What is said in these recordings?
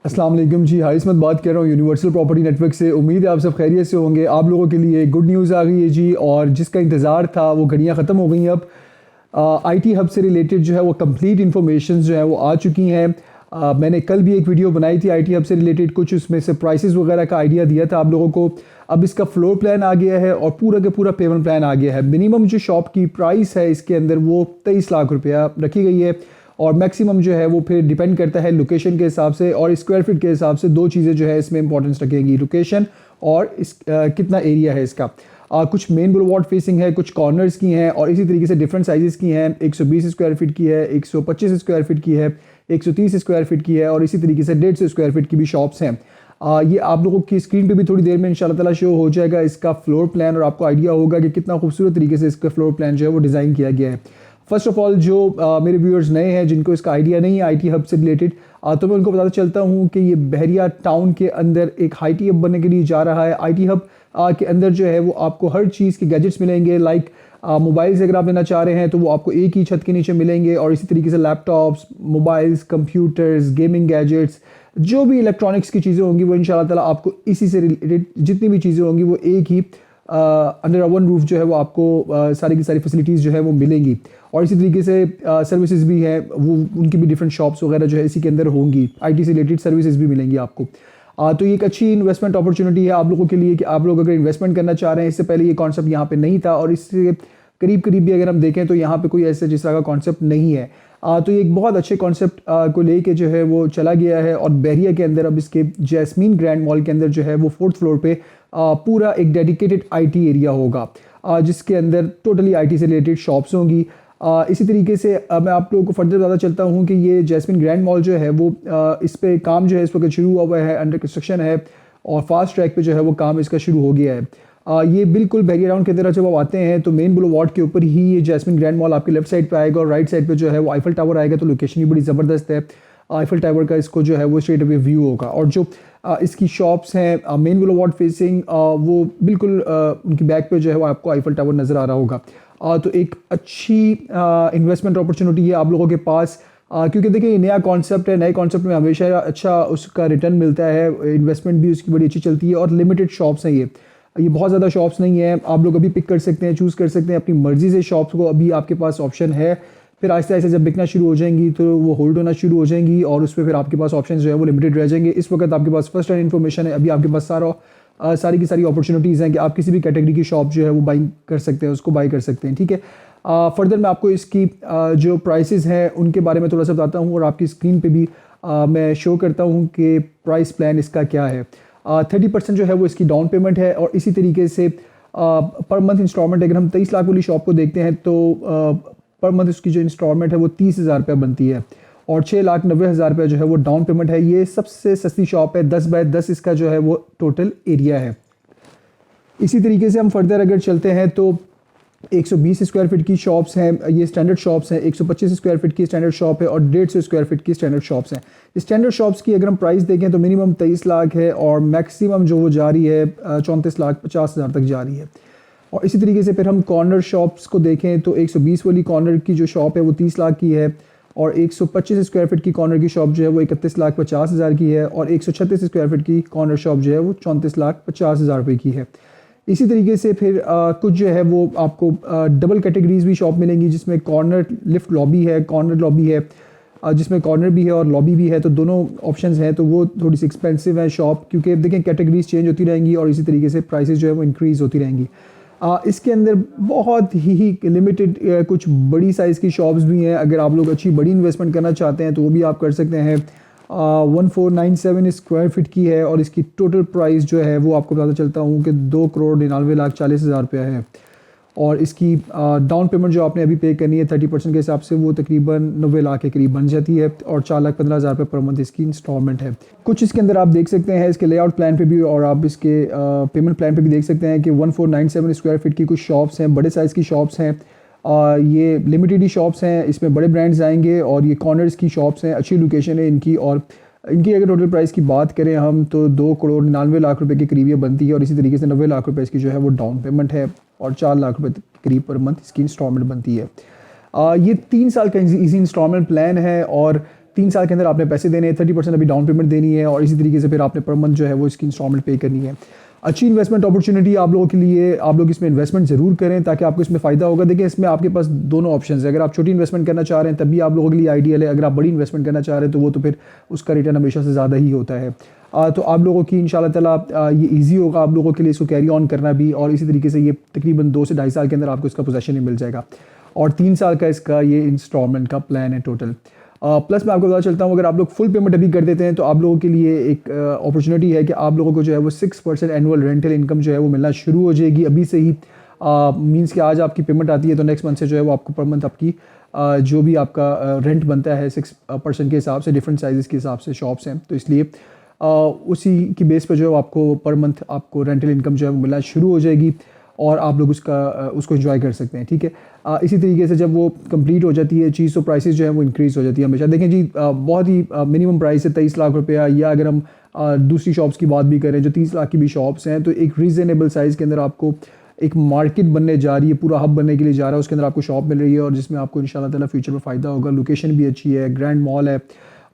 अस्सलाम वालेकुम जी, हारिस अहमद बात कर रहा हूँ यूनिवर्सल प्रॉपर्टी नेटवर्क से। उम्मीद है आप सब खैरियत से होंगे। आप लोगों के लिए गुड न्यूज़ आ गई है जी, और जिसका इंतज़ार था वो घड़ियाँ ख़त्म हो गई अब। आईटी हब से रिलेटेड जो है वो कंप्लीट इन्फॉर्मेशन जो है वो आ चुकी हैं। मैंने कल भी एक वीडियो बनाई थी आईटी हब से रिलेटेड, कुछ उसमें से प्राइसेस वगैरह का आइडिया दिया था आप लोगों को। अब इसका फ्लोर प्लान आ गया है और पूरा का पूरा पेमेंट प्लान आ गया है। मिनिमम जो शॉप की प्राइस है इसके अंदर वो 23 लाख रुपया रखी गई है, और मैक्सिमम जो है वो फिर डिपेंड करता है लोकेशन के हिसाब से और स्क्वायर फीट के हिसाब से। दो चीज़ें जो है इसमें इंपॉर्टेंस रखेंगी, लोकेशन और कितना एरिया है इसका। कुछ मेन बुलवार्ड फेसिंग है, कुछ कॉर्नर्स की हैं, और इसी तरीके से डिफरेंट साइजेस की हैं। 120 स्क्वायर फीट की है, 125 स्क्वायर फीट की है, 130 स्क्वायर फीट की है, और इसी तरीके से 150 स्क्वायर फीट की भी शॉप्स हैं। ये आप लोगों की स्क्रीन पे भी थोड़ी देर में इंशाल्लाह ताला शो हो जाएगा इसका फ्लोर प्लान, और आपको आइडिया होगा कि कितना खूबसूरत तरीके से इसका फ्लोर प्लान जो है वो डिज़ाइन किया गया है। फर्स्ट ऑफ ऑल जो मेरे व्यूअर्स नए हैं जिनको इसका आइडिया नहीं है आईटी हब से रिलेटेड, तो मैं उनको बताता चलता हूँ कि ये बहरिया टाउन के अंदर एक आईटी हब बनने के लिए जा रहा है। आईटी हब के अंदर जो है वो आपको हर चीज़ के गैजेट्स मिलेंगे, लाइक मोबाइल्स अगर आप लेना चाह रहे हैं तो वो आपको एक ही छत के नीचे मिलेंगे, और इसी तरीके से laptops, mobiles, computers, gaming gadgets, जो भी इलेक्ट्रॉनिक्स की चीज़ें होंगी वो इंशाल्लाह ताला आपको इसी से रिलेटेड जितनी भी चीज़ें होंगी वो एक ही अंडर वन रूफ जो है वो आपको सारी की सारी फैसिलिटीज़ जो है वो मिलेंगी। और इसी तरीके से सर्विसेज भी हैं, वो उनकी भी डिफरेंट शॉप्स वगैरह जो है इसी के अंदर होंगी। आईटी से रिलेटेड सर्विसेज भी मिलेंगी आपको। तो ये एक अच्छी इन्वेस्टमेंट अपॉर्चुनिटी है आप लोगों के लिए कि आप लोग अगर इन्वेस्टमेंट करना चाह रहे हैं। इससे पहले ये कॉन्सेप्ट यहाँ पे नहीं था, और इससे करीब करीब भी अगर हम देखें तो यहाँ पे कोई ऐसा जिस तरह का कॉन्सेप्ट नहीं है। तो ये एक बहुत अच्छे कॉन्सेप्ट को लेके जो है वो चला गया है, और बहरिया के अंदर अब इसके जैस्मीन ग्रैंड मॉल के अंदर जो है वो 4th फ्लोर पे पूरा एक डेडिकेटेड आईटी एरिया होगा, जिसके अंदर टोटली आईटी से रिलेटेड शॉप्स होंगी। इसी तरीके से मैं आप लोगों को फर्दर ज़्यादा चलता हूँ कि ये जैस्मिन ग्रैंड मॉल जो है वो इस पे काम जो है इस वक्त शुरू हुआ है, अंडर कंस्ट्रक्शन है, और फास्ट ट्रैक पे जो है वो काम इसका शुरू हो गया है। ये बिल्कुल बहरिया टाउन की तरह जब आप आते हैं तो मेन बुलवार्ड के ऊपर ही ये जैस्मिन ग्रैंड मॉल आपके लेफ्ट साइड पे आएगा, और राइट साइड पे जो है वो आईफल टावर आएगा। तो लोकेशन भी बड़ी ज़बरदस्त है। आईफल टावर का इसको जो है वो स्ट्रेट अवे व्यू होगा, और जो इसकी शॉप्स हैं मेन बुलवार्ड फेसिंग, वो बिल्कुल उनकी बैक पे जो है वो आपको आईफल टावर नज़र आ रहा होगा। तो एक अच्छी इन्वेस्टमेंट अपॉर्चुनिटी है आप लोगों के पास, क्योंकि देखिए ये नया कॉन्सेप्ट है। नए कॉन्सेप्ट में हमेशा अच्छा उसका रिटर्न मिलता है, इन्वेस्टमेंट भी उसकी बड़ी अच्छी चलती है, और लिमिटेड शॉप्स हैं ये बहुत ज़्यादा शॉप्स नहीं है। आप लोग अभी पिक कर सकते हैं, चूज़ कर सकते हैं अपनी मर्ज़ी से शॉप्स को, अभी आपके पास ऑप्शन है। फिर आहिस्ता आहिस्ता जब बिकना शुरू हो जाएंगी तो वो होल्ड होना शुरू हो जाएंगी, और उस पर फिर आपके पास ऑप्शन जो है वो लिमिटेड रह जाएंगे। इस वक्त आपके पास फर्स्ट हैंड इन्फॉर्मेशन है, अभी आपके पास सारी की सारी अपॉर्चुनिटीज़ हैं कि आप किसी भी कैटेगरी की शॉप जो है वो बाइंग कर सकते हैं, उसको बाई कर सकते हैं। ठीक है, फर्दर मैं आपको इसकी जो प्राइसेस हैं उनके बारे में थोड़ा सा बताता हूँ, और आपकी स्क्रीन पे भी मैं शो करता हूँ कि प्राइस प्लान इसका क्या है। 30% जो है वो इसकी डाउन पेमेंट है, और इसी तरीके से पर मंथ इंस्टॉलमेंट अगर हम 23 लाख वाली शॉप को देखते हैं तो पर मंथ उसकी जो इंस्टॉलमेंट है वो 30,000 रुपये बनती है, और 6,90,000 रुपये जो है वो डाउन पेमेंट है। ये सबसे सस्ती शॉप है, 10 बाय 10 इसका जो है वो टोटल एरिया है। इसी तरीके से हम फर्दर अगर चलते हैं तो 120 स्क्वायर फीट की शॉप्स हैं, ये स्टैंडर्ड शॉप्स हैं। 125 स्क्वायर फीट की स्टैंडर्ड शॉप है, और 150 स्क्वायर फीट की स्टैंडर्ड शॉप्स हैं। स्टैंडर्ड शॉप्स की अगर हम प्राइस देखें तो मिनिमम 23 लाख है, और मैक्सिमम जो वो जा रही है 34,50,000 तक जा रही है। और इसी तरीके से फिर हम कॉर्नर शॉप्स को देखें तो 120 वाली कॉर्नर की जो शॉप है वो 30 लाख की है, और 125 स्क्वायर फीट की कॉर्नर की शॉप जो है वो 31,50,000 की है, और 136 स्क्वायर फीट की कॉर्नर शॉप जो है वो 34,50,000 रुपये की है। इसी तरीके से फिर कुछ जो है वो आपको डबल कैटेगरीज भी शॉप मिलेंगी, जिसमें कॉर्नर लिफ्ट लॉबी है, कॉर्नर लॉबी है, जिसमें कॉर्नर भी है और लॉबी भी है। तो दोनों ऑप्शंस हैं, तो वो थोड़ी सी एक्सपेंसिव है शॉप, क्योंकि देखें कैटेगरीज चेंज होती रहेंगी, और इसी तरीके से प्राइसेस जो है वो इंक्रीज़ होती रहेंगी। इसके अंदर बहुत ही लिमिटेड कुछ बड़ी साइज़ की शॉप्स भी हैं। अगर आप लोग अच्छी बड़ी इन्वेस्टमेंट करना चाहते हैं तो वो भी आप कर सकते हैं। 1497 स्क्वायर फीट की है, और इसकी टोटल प्राइस जो है वो आपको बताता चलता हूँ कि 2,99,40,000 रुपया है। और इसकी डाउन पेमेंट जो आपने अभी पे करनी है 30% के हिसाब से वो तकरीबन 90 लाख के करीब बन जाती है, और 4,15,000 रुपये पर मंथ इसकी इंस्टॉलमेंट है। कुछ इसके अंदर आप देख सकते हैं इसके लेआउट प्लान पे भी, और आप इसके पेमेंट प्लान पे भी देख सकते हैं कि 1497 स्क्वायर फीट की कुछ शॉप्स हैं, बड़े साइज़ की शॉप्स हैं। ये लिमिटेड ही शॉप्स हैं, इसमें बड़े ब्रांड्स आएंगे, और ये कॉर्नर्स की शॉप्स हैं, अच्छी लोकेशन है इनकी। और इनकी अगर टोटल प्राइस की बात करें हम तो 2,99,00,000 रुपये के करीब ये बनती है, और इसी तरीके से 90 लाख रुपये इसकी जो है वो डाउन पेमेंट है, और 4 लाख रुपये करीब पर मंथ इसकी इंस्टॉलमेंट बनती है। ये 3 साल का ईजी इंस्टॉलमेंट प्लान है और 3 साल के अंदर आपने पैसे देने हैं, 30% अभी डाउन पेमेंट देनी है और इसी तरीके से फिर आपने पर मंथ जो है वो इसकी इंस्टॉलमेंट पे करनी है। अच्छी इन्वेस्टमेंट अपॉर्चुनिटी आप लोगों के लिए, आप लोग इसमें इन्वेस्टमेंट ज़रूर करें ताकि आपको इसमें फ़ायदा होगा। देखिए इसमें आपके पास दोनों ऑप्शन है, अगर आप छोटी इन्वेस्टमेंट करना चाह रहे हैं तब भी आप लोगों के लिए आइडियल है, अगर आप बड़ी इन्वेस्टमेंट करना चाह रहे हैं तो वो तो फिर उसका रिटर्न हमेशा से ज़्यादा ही होता है। तो आप लोगों की इंशाल्लाह ताला ये ईजी होगा आप लोगों के लिए इसको कैरी ऑन करना भी, और इसी तरीके से ये तकरीबन 2 से 2.5 साल के अंदर आपको इसका पोजेशन ही मिल जाएगा और 3 साल का इसका ये इंस्टॉलमेंट का प्लान है टोटल। प्लस मैं आपको बता चलता हूँ, अगर आप लोग फुल पेमेंट अभी कर देते हैं तो आप लोगों के लिए एक अपॉर्चुनिटी है कि आप लोगों को जो है वो 6% एनुअल रेंटल इनकम जो है वो मिलना शुरू हो जाएगी अभी से ही। मींस कि आज आपकी पेमेंट आती है तो नेक्स्ट मंथ से जो है वो आपको पर मंथ आपकी जो भी आपका रेंट बनता है 6% के हिसाब से, डिफरेंट साइज़ के हिसाब से शॉप्स हैं, तो इसलिए उसी की बेस पर जो है आपको पर मंथ आपको रेंटल इनकम जो है वो मिलना शुरू हो जाएगी और आप लोग उसको एंजॉय कर सकते हैं। ठीक है, इसी तरीके से जब वो कंप्लीट हो जाती है चीज़ तो प्राइसेस जो है वो इंक्रीज़ हो जाती है हमेशा। देखें जी, बहुत ही मिनिमम प्राइस है 23 लाख रुपया, या अगर हम दूसरी शॉप्स की बात भी करें जो 30 लाख की भी शॉप्स हैं, तो एक रीज़नेबल साइज़ के अंदर आपको एक मार्केट बनने जा रही है, पूरा हब बनने के लिए जा रहा है, उसके अंदर आपको शॉप मिल रही है और जिसमें आपको इंशाल्लाह ताला फ्यूचर में फ़ायदा होगा। लोकेशन भी अच्छी है, ग्रैंड मॉल है,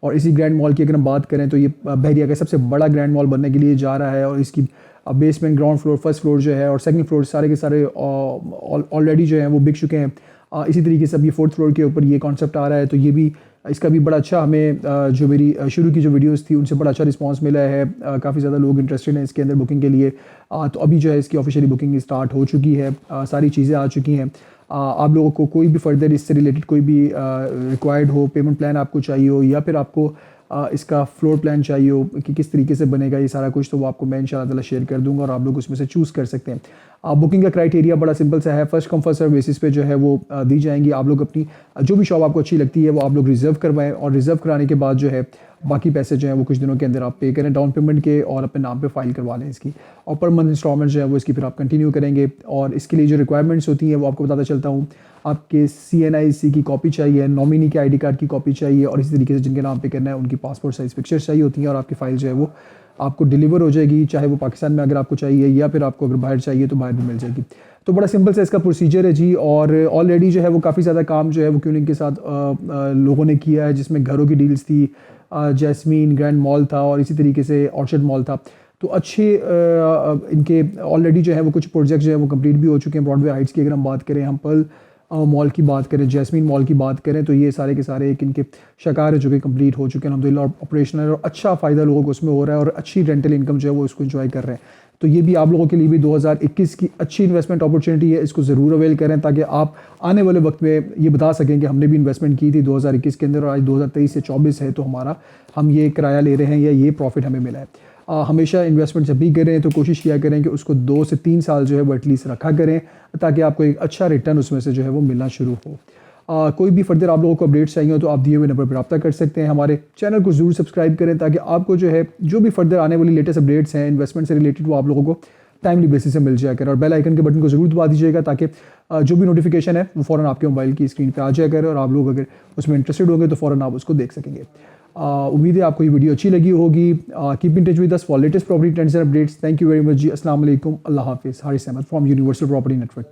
और इसी ग्रैंड मॉल की अगर हम बात करें तो ये बहरिया का सबसे बड़ा ग्रैंड मॉल बनने के लिए जा रहा है और इसकी basement, ground floor, first floor जो है और सेकंड फ्लोर सारे के सारे ऑलरेडी जो हैं वो बिक चुके हैं। इसी तरीके से अभी 4th फ्लोर के ऊपर ये कॉन्सेप्ट आ रहा है, तो ये भी इसका भी बड़ा अच्छा हमें जो मेरी शुरू की जो वीडियोस थी उनसे बड़ा अच्छा रिस्पांस मिला है। काफ़ी ज़्यादा लोग इंटरेस्टेड हैं इसके अंदर बुकिंग के लिए। तो अभी जो है इसकी ऑफिशियली बुकिंग स्टार्ट हो चुकी है, सारी चीज़ें आ चुकी हैं। आप लोगों को कोई भी फर्दर इससे रिलेटेड कोई भी रिक्वायर्ड हो, पेमेंट प्लान आपको चाहिए हो या फिर आपको इसका फ्लोर प्लान चाहिए हो कि किस तरीके से बनेगा ये सारा कुछ, तो वो आपको मैं इंशाल्लाह ताला शेयर कर दूंगा और आप लोग उसमें से चूज़ कर सकते हैं। बुकिंग का क्राइटेरिया बड़ा सिंपल सा है, first come first serve basis पे जो है वो दी जाएंगी। आप लोग अपनी जो भी शॉप आपको अच्छी लगती है वो आप लोग रिज़र्व करवाएं और रिज़र्व कराने के बाद जो है बाकी पैसे जो हैं वो कुछ दिनों के अंदर आप पे करें डाउन पेमेंट के और अपने नाम पे फाइल करवा लें इसकी, और पर मंथ इंस्टॉलमेंट जो है वो इसकी फिर आप कंटिन्यू करेंगे। और इसके लिए जो रिक्वायरमेंट्स होती हैं वो आपको बताता चलता हूँ। आपके CNIC की कॉपी चाहिए, नॉमिनी के ID कार्ड की कॉपी चाहिए और इसी तरीके से जिनके नाम पे करना है उनकी पासपोर्ट साइज़ पिक्चर्स चाहिए होती हैं और आपकी फ़ाइल जो है वो आपको डिलीवर हो जाएगी, चाहे वो पाकिस्तान में अगर आपको चाहिए या फिर आपको अगर बाहर चाहिए तो बाहर भी मिल जाएगी। तो बड़ा सिंपल सा इसका प्रोसीजर है जी। और ऑलरेडी जो है वो काफ़ी ज़्यादा काम जो है वो क्यूनिंग के साथ लोगों ने किया है, जिसमें घरों की डील्स थी, जैस्मीन ग्रैंड मॉल था और इसी तरीके से ऑर्चर्ड मॉल था। तो अच्छे इनके ऑलरेडी जो है वो कुछ प्रोजेक्ट जो है वो कंप्लीट भी हो चुके हैं। ब्रॉडवे हाइट्स की अगर हम बात करें, हम पर्ल मॉल की बात करें, जैस्मीन मॉल की बात करें, तो ये सारे के सारे एक इनके शकार है जो कि कंप्लीट हो चुके हैं अल्हम्दुलिल्लाह, और ऑपरेशनल और अच्छा फ़ायदा लोगों को उसमें हो रहा है और अच्छी रेंटल इनकम जो है वो इसको एंजॉय कर रहे हैं। तो ये भी आप लोगों के लिए भी 2021 की अच्छी इन्वेस्टमेंट अपॉर्चुनिटी है, इसको ज़रूर अवेल करें ताकि आप आने वाले वक्त में ये बता सकें कि हमने भी इन्वेस्टमेंट की थी 2021 के अंदर और आज 2023 से 24 है तो हमारा हम ये किराया ले रहे हैं या ये प्रॉफिट हमें मिला है। हमेशा इन्वेस्टमेंट जब भी करें तो कोशिश किया करें कि उसको 2 से 3 साल जो है वो एटलीस्ट रखा करें ताकि आपको एक अच्छा रिटर्न उसमें से जो है वो मिलना शुरू हो। कोई भी फर्दर आप लोगों को अपडेट्स चाहिए हो तो आप दिए हुए नंबर पर रब्ता कर सकते हैं। हमारे चैनल को ज़रूर सब्सक्राइब करें ताकि आपको जो है जो भी फर्दर आने वाली लेटेस्ट अपडेट्स हैं इन्वेस्टमेंट से रिलेटेड वो आप लोगों को टाइमली बेसिस से मिल जाया करें। और बेल आइकन के बटन को ज़रूर दबा दीजिएगा ताकि जो भी नोटिफिकेशन है वो फ़ौरन आपके मोबाइल की स्क्रीन पर आ जाया करे और आप लोग अगर उसमें इंटरेस्टेड होंगे तो फ़ौरन आप उसको देख सकेंगे। उम्मीद है आपको ये वीडियो अच्छी लगी होगी। Keep in touch with us for latest property trends and updates. Thank you very much ji. अस्सलाम वालेकुम, अल्लाह हाफिज़। Haris Ahmed from Universal Property network.